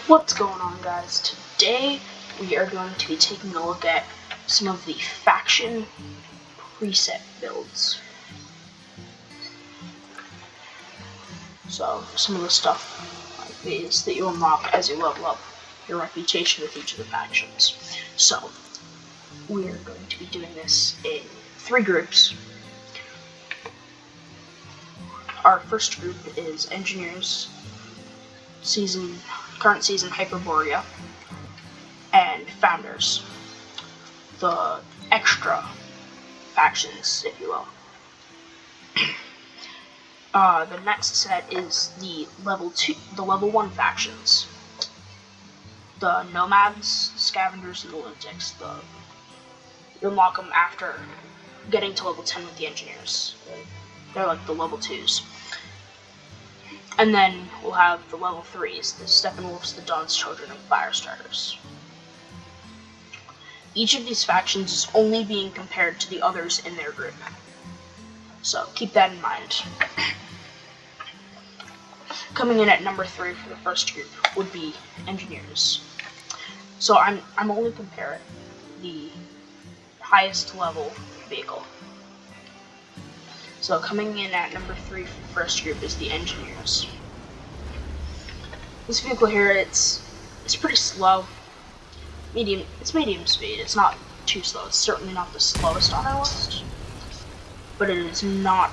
What's going on, guys? Today we are going to be taking a look at some of the faction preset builds. So, some of the stuff like these that you unlock as you level up your reputation with each of the factions. So, we are going to be doing this in 3 groups. Our first group is Engineers, current season Hyperborea, and Founders, the extra factions, if you will. The next set is the level 1 factions, the Nomads, Scavengers, and the Lunatics. You unlock them after getting to level 10 with the Engineers. They're like the level 2s. And then we'll have the level 3s, the Steppenwolfs, the Dawn's Children, and Firestarters. Each of these factions is only being compared to the others in their group, so keep that in mind. Coming in at number 3 for the first group would be Engineers. So I'm only comparing the highest level vehicle. So coming in at number 3 for the first group is the Engineers. This vehicle here, it's pretty slow. It's medium speed. It's not too slow. It's certainly not the slowest on our list, but it is not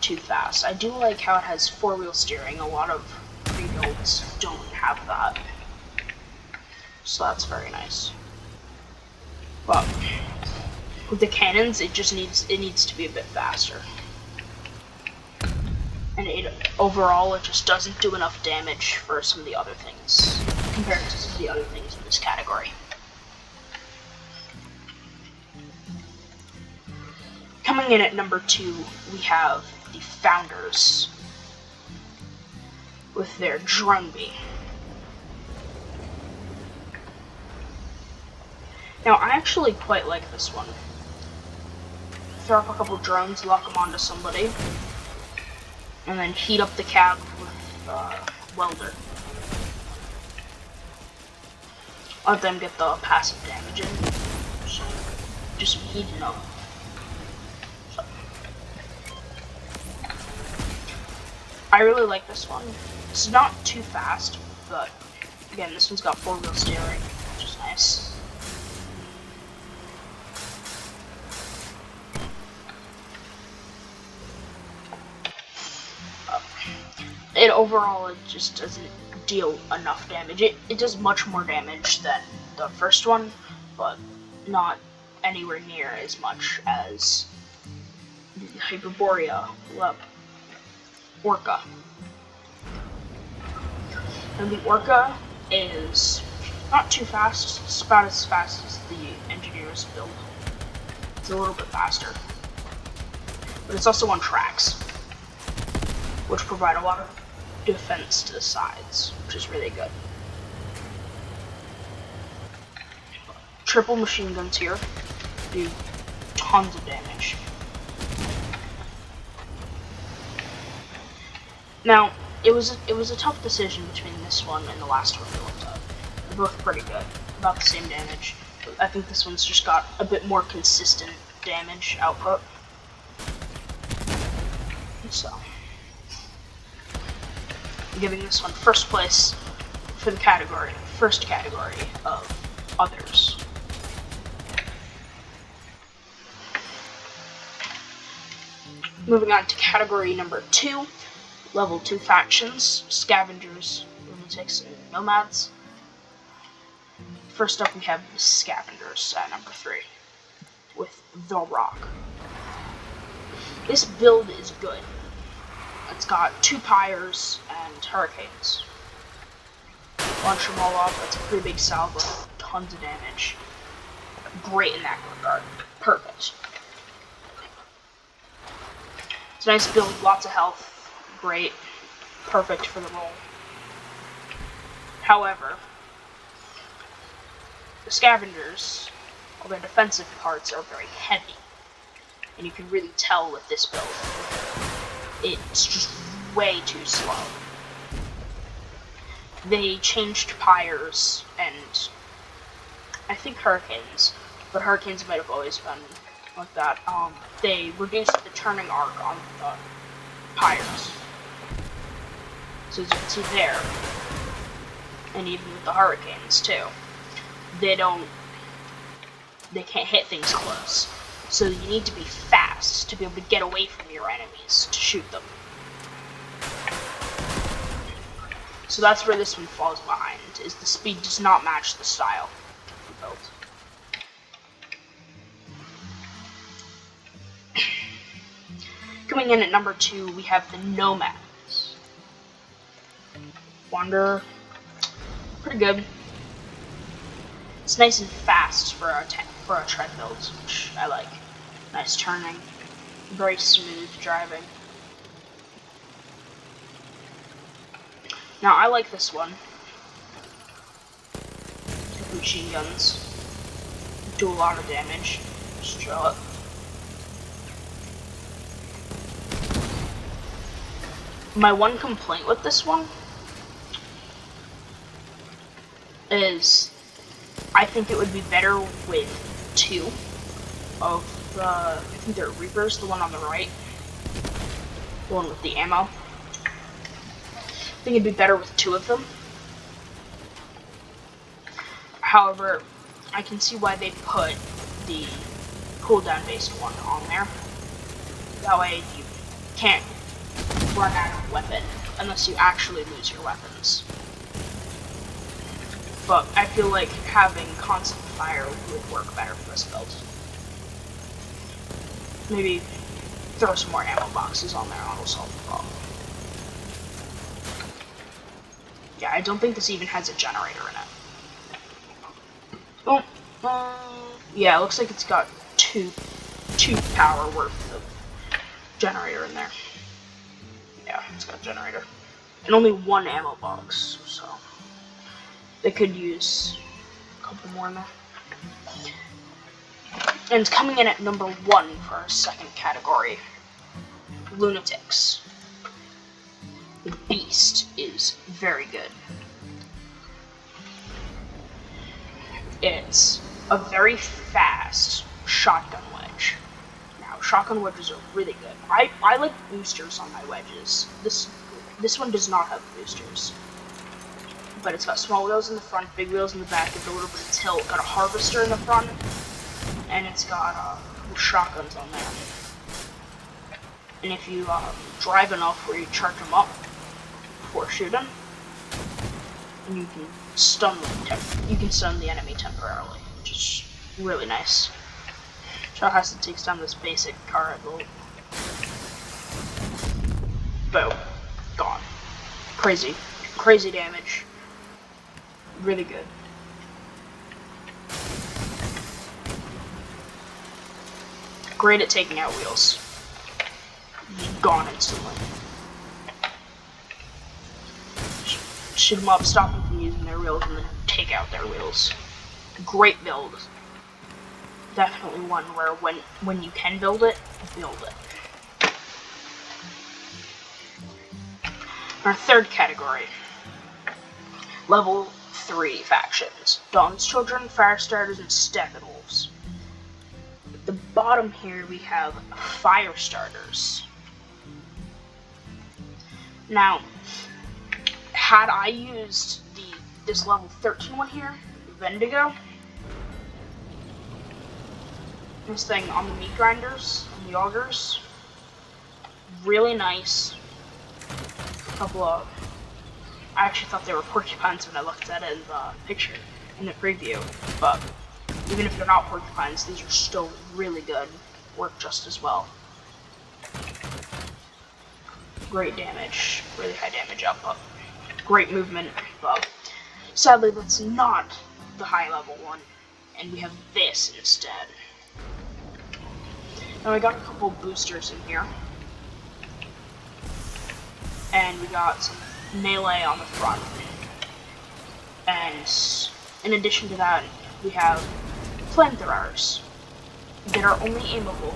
too fast. I do like how it has 4-wheel steering. A lot of rebuilds don't have that, so that's very nice. But with the cannons, it needs to be a bit faster. And overall, it just doesn't do enough damage for some of the other things, compared to some of the other things in this category. Coming in at number 2, we have the Founders, with their drone bee. Now, I actually quite like this one. Throw up a couple drones, lock them onto somebody, and then heat up the cab with welder. Let them get the passive damage in. So, just heating up. So. I really like this one. It's not too fast, but again, this one's got 4-wheel steering, which is nice. Overall, it just doesn't deal enough damage. It does much more damage than the first one, but not anywhere near as much as the Hyperborea Orca. And the Orca is not too fast. It's about as fast as the Engineers build. It's a little bit faster, but it's also on tracks, which provide a lot of defense to the sides, which is really good. Triple machine guns here do tons of damage. Now, it was a tough decision between this one and the last one we looked at. They're both pretty good, about the same damage. I think this one's just got a bit more consistent damage output. So, I'm giving this one first place for the first category of others. Moving on to category number 2, level 2 factions, Scavengers, Lunatics, and Nomads. First up we have the Scavengers at number 3, with The Rock. This build is good. It's got 2 pyres and hurricanes. Launch them all off, that's a pretty big salvo, tons of damage. Great in that regard. Perfect. It's a nice build, lots of health, great, perfect for the role. However, the Scavengers, all their defensive parts are very heavy, and you can really tell with this build. It's just way too slow. they changed pyres and I think hurricanes, but hurricanes might have always been like that. They reduced the turning arc on the pyres. So as you can see there, and even with the hurricanes too, they can't hit things close. So you need to be fast to be able to get away from your enemies to shoot them. So that's where this one falls behind, is the speed does not match the style build. Coming in at number 2, we have the Nomads. Wander, pretty good. It's nice and fast for a tread build, which I like. Nice turning, very smooth driving. Now I like this one. Machine guns do a lot of damage. Just show it. My one complaint with this one is I think it would be better with 2 of the, I think they're Reapers, the one on the right, the one with the ammo. I think it'd be better with 2 of them. However, I can see why they put the cooldown based one on there. That way you can't run out of weapon unless you actually lose your weapons. But I feel like having constant fire would work better for this build. Maybe throw some more ammo boxes on there and it'll solve the problem. Yeah, I don't think this even has a generator in it. Oh, yeah, it looks like it's got 2 power worth of generator in there. Yeah, it's got a generator. And only 1 ammo box, so they could use a couple more in there. And it's coming in at number 1 for our second category, Lunatics. The beast is very good. It's a very fast shotgun wedge. Now, shotgun wedges are really good. I like boosters on my wedges. This one does not have boosters. But it's got small wheels in the front, big wheels in the back, with a little bit of tilt, got a harvester in the front, and it's got shotguns on there. And if you drive enough where you charge them up before shooting, and you can stun the enemy temporarily, which is really nice. Shothaster takes down this basic car at the boom, gone. Crazy damage. Really good. Great at taking out wheels. Gone instantly. Shoot them up, stop them from using their wheels, and then take out their wheels. Great build. Definitely one where when you can build it, build it. Our third category. Level 3 factions. Dawn's Children, Firestarters, and Steppenwolfs. At the bottom here we have Firestarters. Now, had I used this level 13 one here, Vendigo, this thing on the meat grinders and the augers, really nice. A couple of, I actually thought they were porcupines when I looked at it in the picture, in the preview, but even if they're not porcupines, these are still really good, work just as well. Great damage, really high damage output, great movement, but sadly that's not the high level one, and we have this instead. Now I got a couple boosters in here, and we got some melee on the front, and in addition to that we have flamethrowers that are only aimable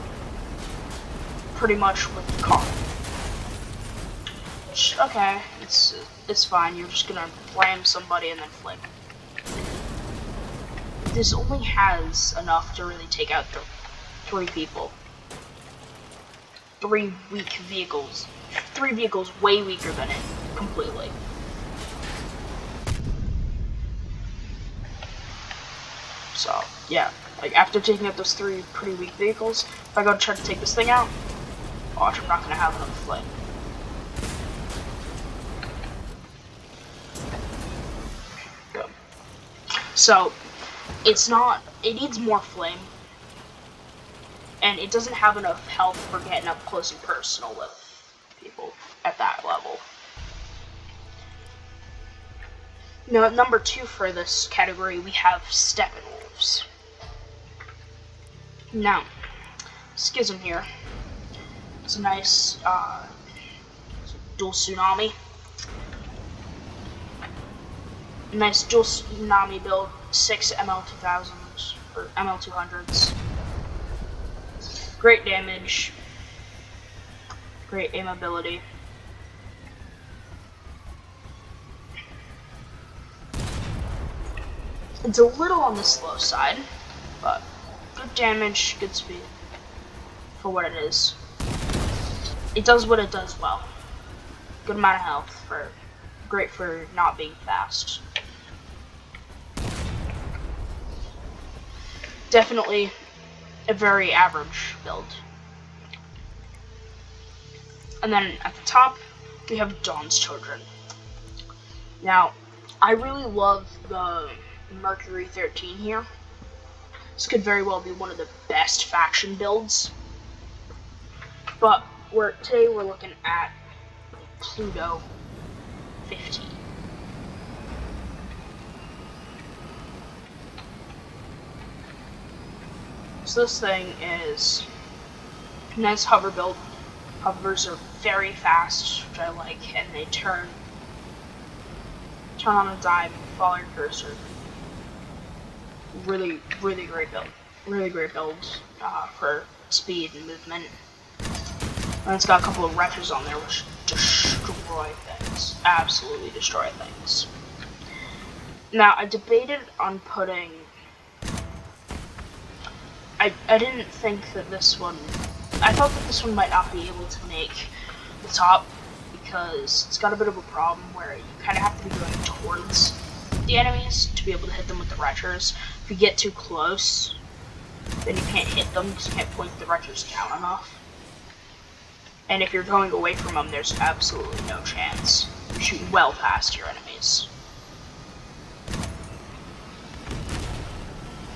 pretty much with the car. Which, okay, it's fine. You're just gonna ram somebody and then flip. This only has enough to really take out 3 people. 3 weak vehicles. 3 vehicles way weaker than it, completely. So, yeah. Like, after taking out those 3 pretty weak vehicles, if I go to try to take this thing out, watch, I'm not gonna have enough flame. Good. So, it needs more flame, and it doesn't have enough health for getting up close and personal with people at that level. Now, at number 2 for this category, we have Steppenwolfs. Now, Schism here. It's a nice dual tsunami. Nice dual tsunami build, 6 ML2000s or ML200s. Great damage, great aim ability. It's a little on the slow side, but good damage, good speed for what it is. It does what it does well. Good amount of health, great for not being fast. Definitely a very average build. And then at the top, we have Dawn's Children. Now, I really love the Mercury 13 here. This could very well be one of the best faction builds. But today we're looking at Pluto 15. So this thing is a nice hover build. Hovers are very fast, which I like, and they turn on a dime, follow your cursor. Really, really great build. Really great build for speed and movement. And it's got a couple of wrenches on there which destroy things. Absolutely destroy things. Now, I debated on putting... I didn't think that this one... I thought that this one might not be able to make the top because it's got a bit of a problem where you kind of have to be going towards the enemies to be able to hit them with the retchers. If you get too close, then you can't hit them because you can't point the retchers down enough. And if you're going away from them, there's absolutely no chance. You shoot well past your enemies.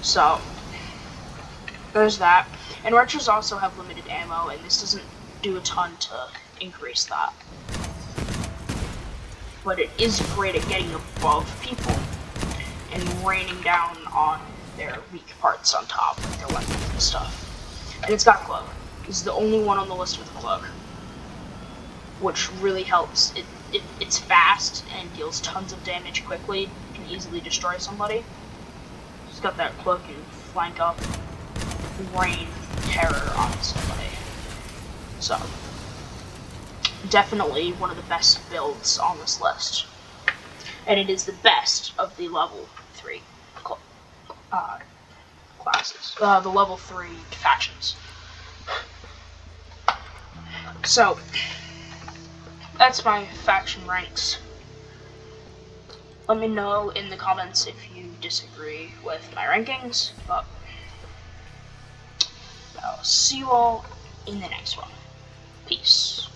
So, there's that. And retchers also have limited ammo, and this doesn't do a ton to increase that. But it is great at getting above people and raining down on their weak parts on top, like their weapons and stuff. And it's got cloak. This is the only one on the list with a cloak, which really helps. It's fast and deals tons of damage quickly. Can easily destroy somebody. It's got that cloak and flank up, rain terror on somebody. So, definitely one of the best builds on this list. And it is the best of the level 3 classes. The level 3 factions. So, that's my faction ranks. Let me know in the comments if you disagree with my rankings, but I'll see you all in the next one. Peace.